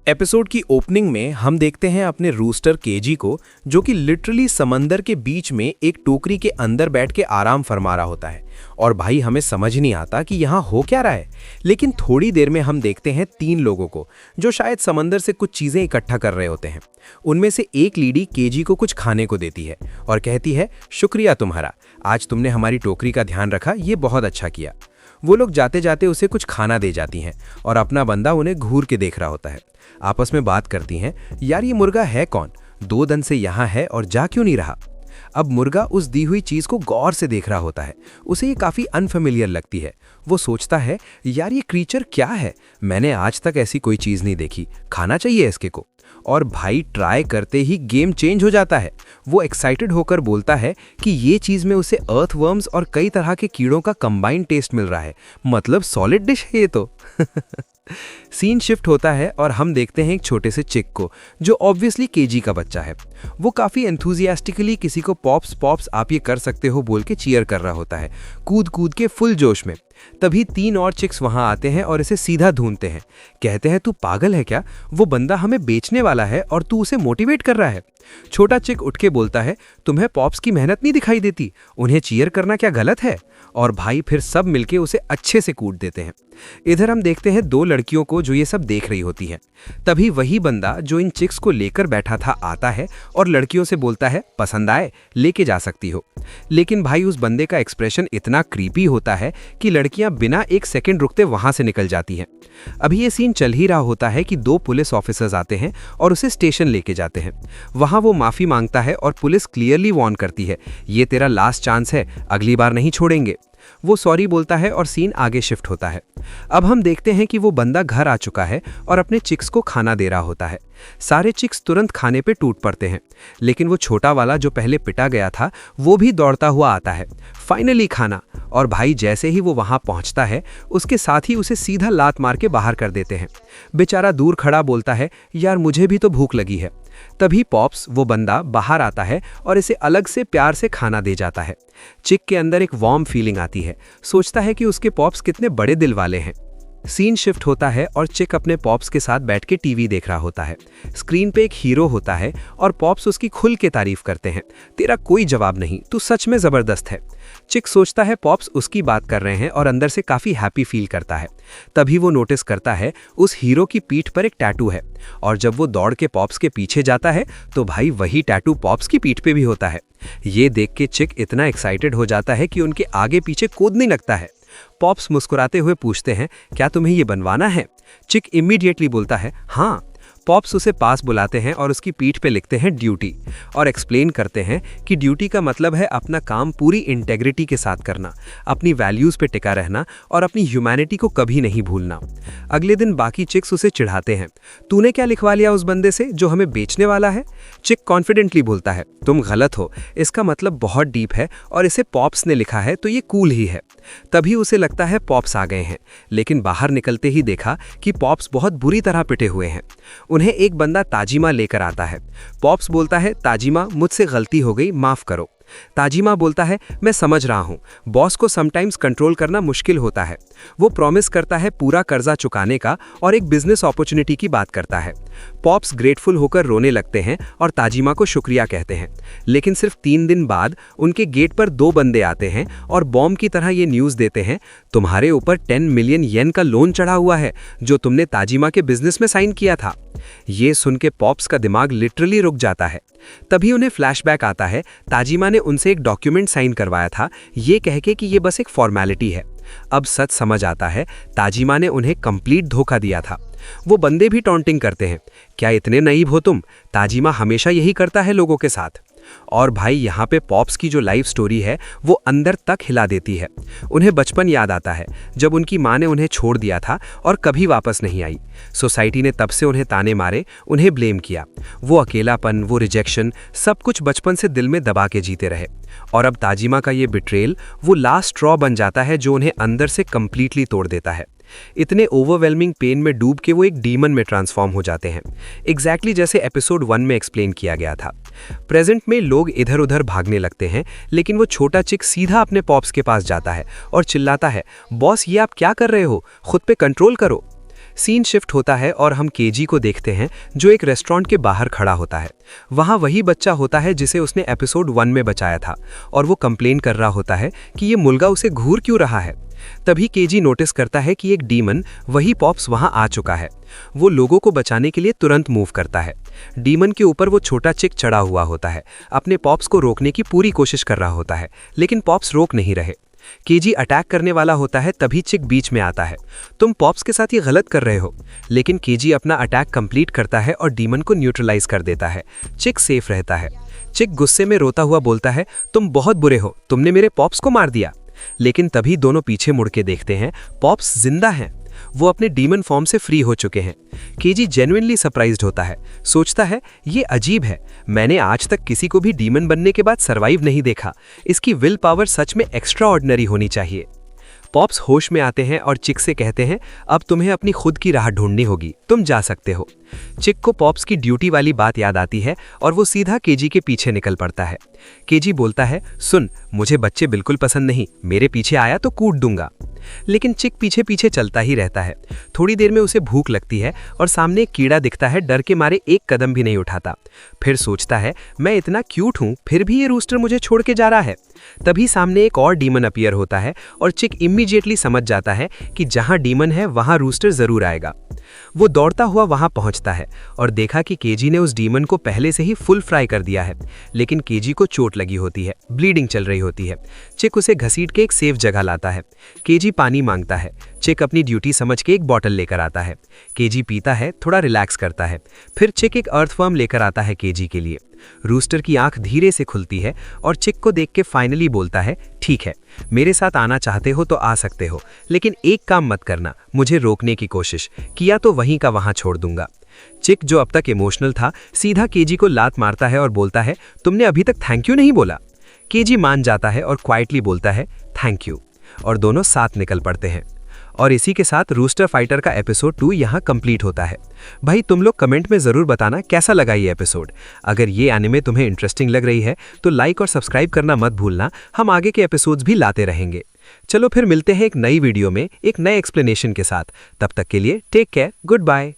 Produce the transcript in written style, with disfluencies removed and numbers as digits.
Episode की opening में हम देखते हैं अपने रूस्टर केजी को, जो कि लिटरली समंदर के बीच में एक टोकरी के अंदर बैठ के आराम फरमा रहा होता है। और भाई हमें समझ नहीं आता कि यहाँ हो क्या रहा है। लेकिन थोड़ी देर में हम देखते हैं 3 लोगों को जो शायद समंदर से कुछ चीजें इकट्ठा कर रहे होते हैं। उनमें से एक लेडी केजी को कुछ खाने को देती है और कहती है, शुक्रिया तुम्हारा, आज तुमने हमारी टोकरी का ध्यान रखा, ये बहुत अच्छा किया। वो लोग जाते जाते उसे कुछ खाना दे जाती हैं और अपना बंदा उन्हें घूर के देख रहा होता है। आपस में बात करती हैं, यार ये मुर्गा है कौन, 2 दिन से यहाँ है और जा क्यों नहीं रहा। अब मुर्गा उस दी हुई चीज को गौर से देख रहा होता है। उसे ये काफी अनफेमिलियर लगती है। वो सोचता है, यार ये क्रीचर क्या है, मैंने आज तक ऐसी कोई चीज नहीं देखी, खाना चाहिए इसके को। और भाई ट्राई करते ही गेम चेंज हो जाता है। वो एक्साइटेड होकर बोलता है कि ये चीज में उसे अर्थवर्म्स और कई तरह के कीड़ों का कंबाइंड टेस्ट मिल रहा है, मतलब सॉलिड डिश है ये तो। सीन शिफ्ट होता है और हम देखते हैं एक छोटे से चिक को, जो ऑब्वियसली केजी का बच्चा है। वो काफी एंथुजियास्टिकली किसी को पॉप्स पॉप्स आप ये कर सकते हो बोल के चीयर कर रहा होता है, कूद कूद के फुल जोश में। तभी 3 और चिक्स वहां आते हैं और इसे सीधा ढूंढते हैं। कहते हैं, तू पागल है क्या, वो बंदा हमें बेचने वाला है और तू उसे मोटिवेट कर रहा है। छोटा चिक उठ के बोलता है, तुम्हें पॉप्स की मेहनत नहीं दिखाई देती, उन्हें चीयर करना क्या गलत है। और भाई फिर सब मिलके उसे अच्छे से कूट देते हैं। इधर हम देखते हैं 2 लड़कियों को जो ये सब देख रही होती हैं। तभी वही बंदा जो इन चिक्स को लेकर बैठा था आता है और लड़कियों से बोलता है, पसंद आए लेके जा सकती हो। लेकिन भाई उस बंदे का एक्सप्रेशन इतना क्रीपी होता है कि लड़कियां बिना 1 सेकंड रुकते वहां से निकल जाती हैं। अभी ये सीन चल ही रहा होता है कि 2 पुलिस ऑफिसर्स आते हैं और उसे स्टेशन लेके जाते हैं। वहां वो माफी मांगता है और पुलिस क्लियरली वार्न करती है, ये तेरा लास्ट चांस है, अगली बार नहीं छोड़ेंगे। वो सॉरी बोलता है और सीन आगे शिफ्ट होता है। अब हम देखते हैं कि वो बंदा घर आ चुका है और अपने चिक्स को खाना दे रहा होता है। सारे चिक्स तुरंत खाने पे टूट पड़ते हैं, लेकिन वो छोटा वाला जो पहले पिटा गया था वो भी दौड़ता हुआ आता है। फाइनली खाना। और भाई जैसे ही वो वहां पहुंचता है, उसके साथ ही उसे सीधा लात मार के बाहर कर देते हैं। बेचारा दूर खड़ा बोलता है, यार मुझे भी तो भूख लगी है। तभी पॉप्स, वो बंदा, बाहर आता है और इसे अलग से प्यार से खाना दे जाता है। चिक के अंदर एक वार्म फीलिंग आती है, सोचता है कि उसके पॉप्स कितने बड़े दिल वाले हैं। सीन शिफ्ट होता है और चिक अपने पॉप्स के साथ बैठ के टीवी देख रहा होता है। स्क्रीन पे एक हीरो होता है और पॉप्स उसकी खुल के तारीफ करते हैं, तेरा कोई जवाब नहीं, तू सच में जबरदस्त है। चिक सोचता है पॉप्स उसकी बात कर रहे हैं और अंदर से काफी हैप्पी फील करता है। तभी वो नोटिस करता है उस हीरो की पीठ पर एक टैटू है, और जब वो दौड़ के पॉप्स के पीछे जाता है तो भाई वही टैटू पॉप्स की पीठ पे भी होता है। ये देख के चिक इतना एक्साइटेड हो जाता है कि उनके आगे पीछे कूदने लगता है। पॉप्स मुस्कुराते हुए पूछते हैं, क्या तुम्हें ये बनवाना है। चिक इमीडिएटली बोलता है, हाँ। पॉप्स उसे पास बुलाते हैं और उसकी पीठ पे लिखते हैं ड्यूटी, और एक्सप्लेन करते हैं कि ड्यूटी का मतलब है अपना काम पूरी इंटेग्रिटी के साथ करना, अपनी वैल्यूज पे टिका रहना और अपनी ह्यूमैनिटी को कभी नहीं भूलना। अगले दिन बाकी चिक्स उसे चिढ़ाते हैं, तूने क्या लिखवा लिया उस बंदे से जो हमें बेचने वाला है। चिक कॉन्फिडेंटली बोलता है, तुम गलत हो, इसका मतलब बहुत डीप है और इसे पॉप्स ने लिखा है तो ये कूल ही है। तभी उसे लगता है पॉप्स आ गए हैं, लेकिन बाहर निकलते ही देखा कि पॉप्स बहुत बुरी तरह पिटे हुए हैं। उन्हें एक बंदा ताजिमा लेकर आता है। पॉप्स बोलता है, ताजिमा मुझसे गलती हो गई, माफ करो। ताजिमा बोलता है, मैं समझ रहा हूँ, बॉस को समटाइम्स कंट्रोल करना मुश्किल होता है। वो प्रॉमिस करता है पूरा कर्जा चुकाने का और एक बिजनेस अपॉर्चुनिटी की बात करता है। पॉप्स ग्रेटफुल होकर रोने लगते हैं और ताजिमा को शुक्रिया कहते हैं। लेकिन सिर्फ 3 दिन बाद उनके गेट पर 2 बंदे आते हैं और बॉम्ब की तरह ये न्यूज़ देते हैं, तुम्हारे ऊपर 10 मिलियन येन का लोन चढ़ा हुआ है जो तुमने ताजिमा के बिजनेस में साइन किया था। ये सुन के पॉप्स का दिमाग लिटरली रुक जाता है। तभी उन्हें फ्लैशबैक आता है, ताजिमा ने उनसे एक डॉक्यूमेंट साइन करवाया था, ये कह के कि ये बस एक फॉर्मेलिटी है। अब सच समझ आता है, ताजिमा ने उन्हें कंप्लीट धोखा दिया था। वो बंदे भी टॉन्टिंग करते हैं, क्या इतने नईब हो तुम, ताजिमा हमेशा यही करता है लोगों के साथ। और भाई यहाँ पे पॉप्स की जो लाइफ स्टोरी है वो अंदर तक हिला देती है। उन्हें बचपन याद आता है जब उनकी माँ ने उन्हें छोड़ दिया था और कभी वापस नहीं आई। सोसाइटी ने तब से उन्हें ताने मारे, उन्हें ब्लेम किया। वो अकेलापन, वो रिजेक्शन, सब कुछ बचपन से दिल में दबा के जीते रहे। और अब ताजिमा का ये बिट्रेल वो लास्ट स्ट्रॉ बन जाता है जो उन्हें अंदर से कंप्लीटली तोड़ देता है। इतने ओवरवेलमिंग पेन में डूब के वो एक डीमन में ट्रांसफॉर्म हो जाते हैं, एग्जैक्टली जैसे एपिसोड 1 में एक्सप्लेन किया गया था। प्रेजेंट में लोग इधर उधर भागने लगते हैं, लेकिन वो छोटा चिक सीधा अपने पॉप्स के पास जाता है और चिल्लाता है, बॉस ये आप क्या कर रहे हो, खुद पे कंट्रोल करो। सीन शिफ्ट होता है और हम केजी को देखते हैं जो एक रेस्टोरेंट के बाहर खड़ा होता है। वहाँ वही बच्चा होता है जिसे उसने एपिसोड 1 में बचाया था और वो कंप्लेन कर रहा होता है कि ये मुर्गा उसे घूर क्यों रहा है। तभी केजी नोटिस करता है कि एक डीमन वही पॉप्स वहां आ चुका है। वो लोगों को बचाने के लिए तुरंत मूव करता है। डीमन के ऊपर वो छोटा चिक चढ़ा हुआ होता है, अपने पॉप्स को रोकने की पूरी कोशिश कर रहा होता है, लेकिन पॉप्स रोक नहीं रहे। केजी अटैक करने वाला होता है, तभी चिक बीच में आता है। तुम पॉप्स के साथ ये गलत कर रहे हो। लेकिन केजी अपना अटैक कंप्लीट करता है और डीमन को न्यूट्रलाइज कर देता है। चिक सेफ रहता है। चिक गुस्से में रोता हुआ बोलता है, तुम बहुत बुरे हो, तुमने मेरे पॉप्स को मार दिया। लेकिन तभी दोनों पीछे मुड़ के देखते हैं, पॉप्स जिंदा हैं। वो अपने डीमन फॉर्म से फ्री हो चुके हैं। केजी जेन्युइनली सरप्राइज्ड होता है, सोचता है ये अजीब है, मैंने आज तक किसी को भी डीमन बनने के बाद सरवाइव नहीं देखा। इसकी विल पावर सच में एक्स्ट्रा ऑर्डिनरी होनी चाहिए। पॉप्स होश में आते हैं और चिक से कहते हैं, अब तुम्हें अपनी खुद की राह ढूंढनी होगी, तुम जा सकते हो। चिक को पॉप्स की ड्यूटी वाली बात याद आती है और वो सीधा केजी के पीछे निकल पड़ता है। केजी बोलता है, सुन, मुझे बच्चे बिल्कुल पसंद नहीं, मेरे पीछे आया तो कूट दूंगा। लेकिन चिक पीछे पीछे चलता ही रहता है। थोड़ी देर में उसे भूख लगती है और सामने एक कीड़ा दिखता है, डर के मारे एक कदम भी नहीं उठाता। फिर सोचता है, मैं इतना क्यूट हूं, फिर भी ये रूस्टर मुझे छोड़ के जा रहा है। तभी सामने एक और डीमन अपीयर होता है और चिक इमीडिएटली समझ जाता है कि जहां डीमन है वहां रूस्टर जरूर आएगा। वो दौड़ता हुआ वहां पहुंचता है और देखा कि केजी ने उस डीमन को पहले से ही फुल फ्राई कर दिया है। लेकिन केजी को चोट लगी होती है, ब्लीडिंग चल रही होती है। चिक उसे घसीट के एक सेफ जगह लाता है। केजी पानी मांगता है। चिक अपनी ड्यूटी समझ के एक बॉटल लेकर आता है। केजी पीता है, थोड़ा रिलैक्स करता है। फिर चिक एक अर्थवर्म लेकर आता है केजी के लिए। रूस्टर की आंख धीरे से खुलती है और चिक को देख के फाइनली बोलता है, ठीक है, मेरे साथ आना चाहते हो तो आ सकते हो, लेकिन एक काम मत करना, मुझे रोकने की कोशिश किया तो वहीं का वहां छोड़ दूंगा। चिक, जो अब तक इमोशनल था, सीधा केजी को लात मारता है और बोलता है, तुमने अभी तक थैंक यू नहीं बोला। केजी मान जाता है और क्वाइटली बोलता है, थैंक यू, और दोनों साथ निकल पड़ते हैं। और इसी के साथ रूस्टर फाइटर का एपिसोड 2 यहाँ कंप्लीट होता है। भाई तुम लोग कमेंट में ज़रूर बताना कैसा लगा ये एपिसोड। अगर ये एनिमे तुम्हें इंटरेस्टिंग लग रही है तो लाइक और सब्सक्राइब करना मत भूलना, हम आगे के एपिसोड्स भी लाते रहेंगे। चलो फिर मिलते हैं एक नई वीडियो में एक नए एक्सप्लेनेशन के साथ। तब तक के लिए टेक केयर, गुड बाय।